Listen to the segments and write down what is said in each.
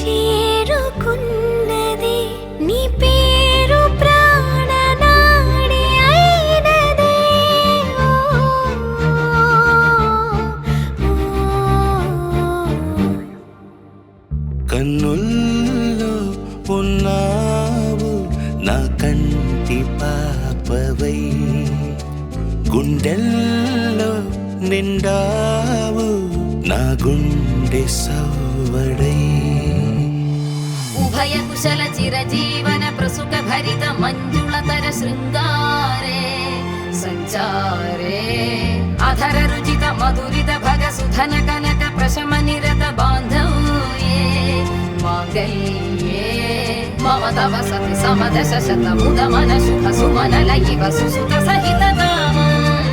చేరుకున్నది నీ పేరు ప్రాణనాడి అయినదే కన్నుల్లో ఉన్నావు నా కంటి పాపవై గుండెల్లో నిండావు నా గుండె సవ్వడై ఉభయ కుశల చిరజీవన ప్రసుక భరిత మంజుళతర శృంగారే సంచారే అధర రుచిత మధురిత భగ సుధన కనక ప్రశమ నిరత బాంధవ్యే మాంగళ్యే మమ తవ సతి సమదశ శత ముద మన శుభ సుమనల ఇవ సుసుత సహిత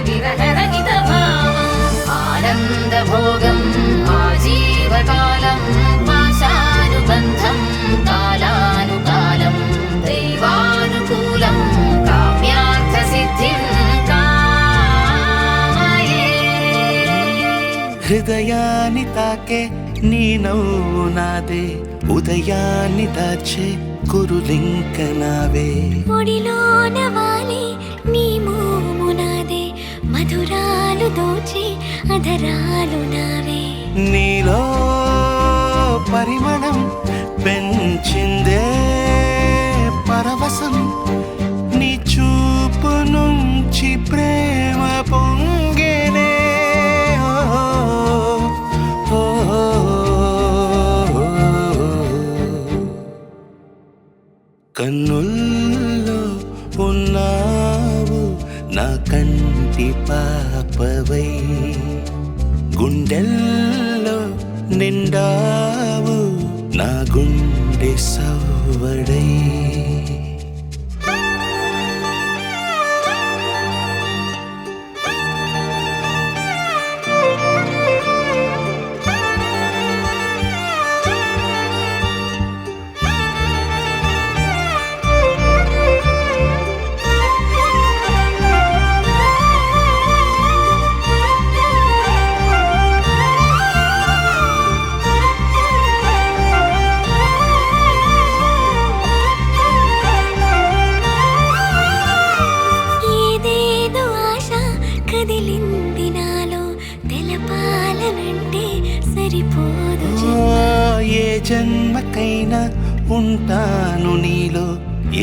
విరహ రహిత భావం ఆనంద భోగం ఆజీవకాలం పాశానుబంధం కాలానుకాలం దైవానుకూలం కామ్యార్థ సిద్ధిం కామయే హృదయాన్ని తాకే నీ నవ్వు నాదే ఉదయాన్ని దాచే కురులింక నావే ఒడిలోన వాలి నీ మోము నాదే మధురాలు దోచి అధరాలు నావే నీలో పరిమళం పెంచిందే పరవశం నీ చూపు నుంచి ప్రేమ పొంగేనే కన్నుల్లో ఉన్నావు నా కంటి పాపవై గుండెల్లో నిండావు నా గుండె సవ్వడై ఏదేదో ఆశ కదిలింది నాలో తెలపాలనంటే సరిపోదు ఏ జన్మకైనా ఉంటాను నీలో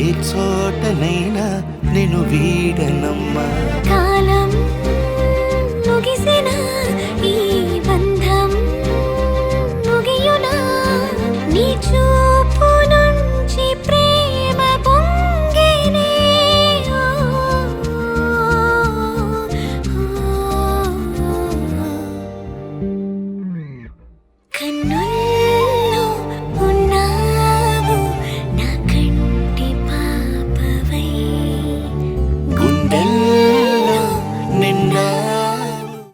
ఏ చోటనైనా నేను వీడనమ్మా కాలం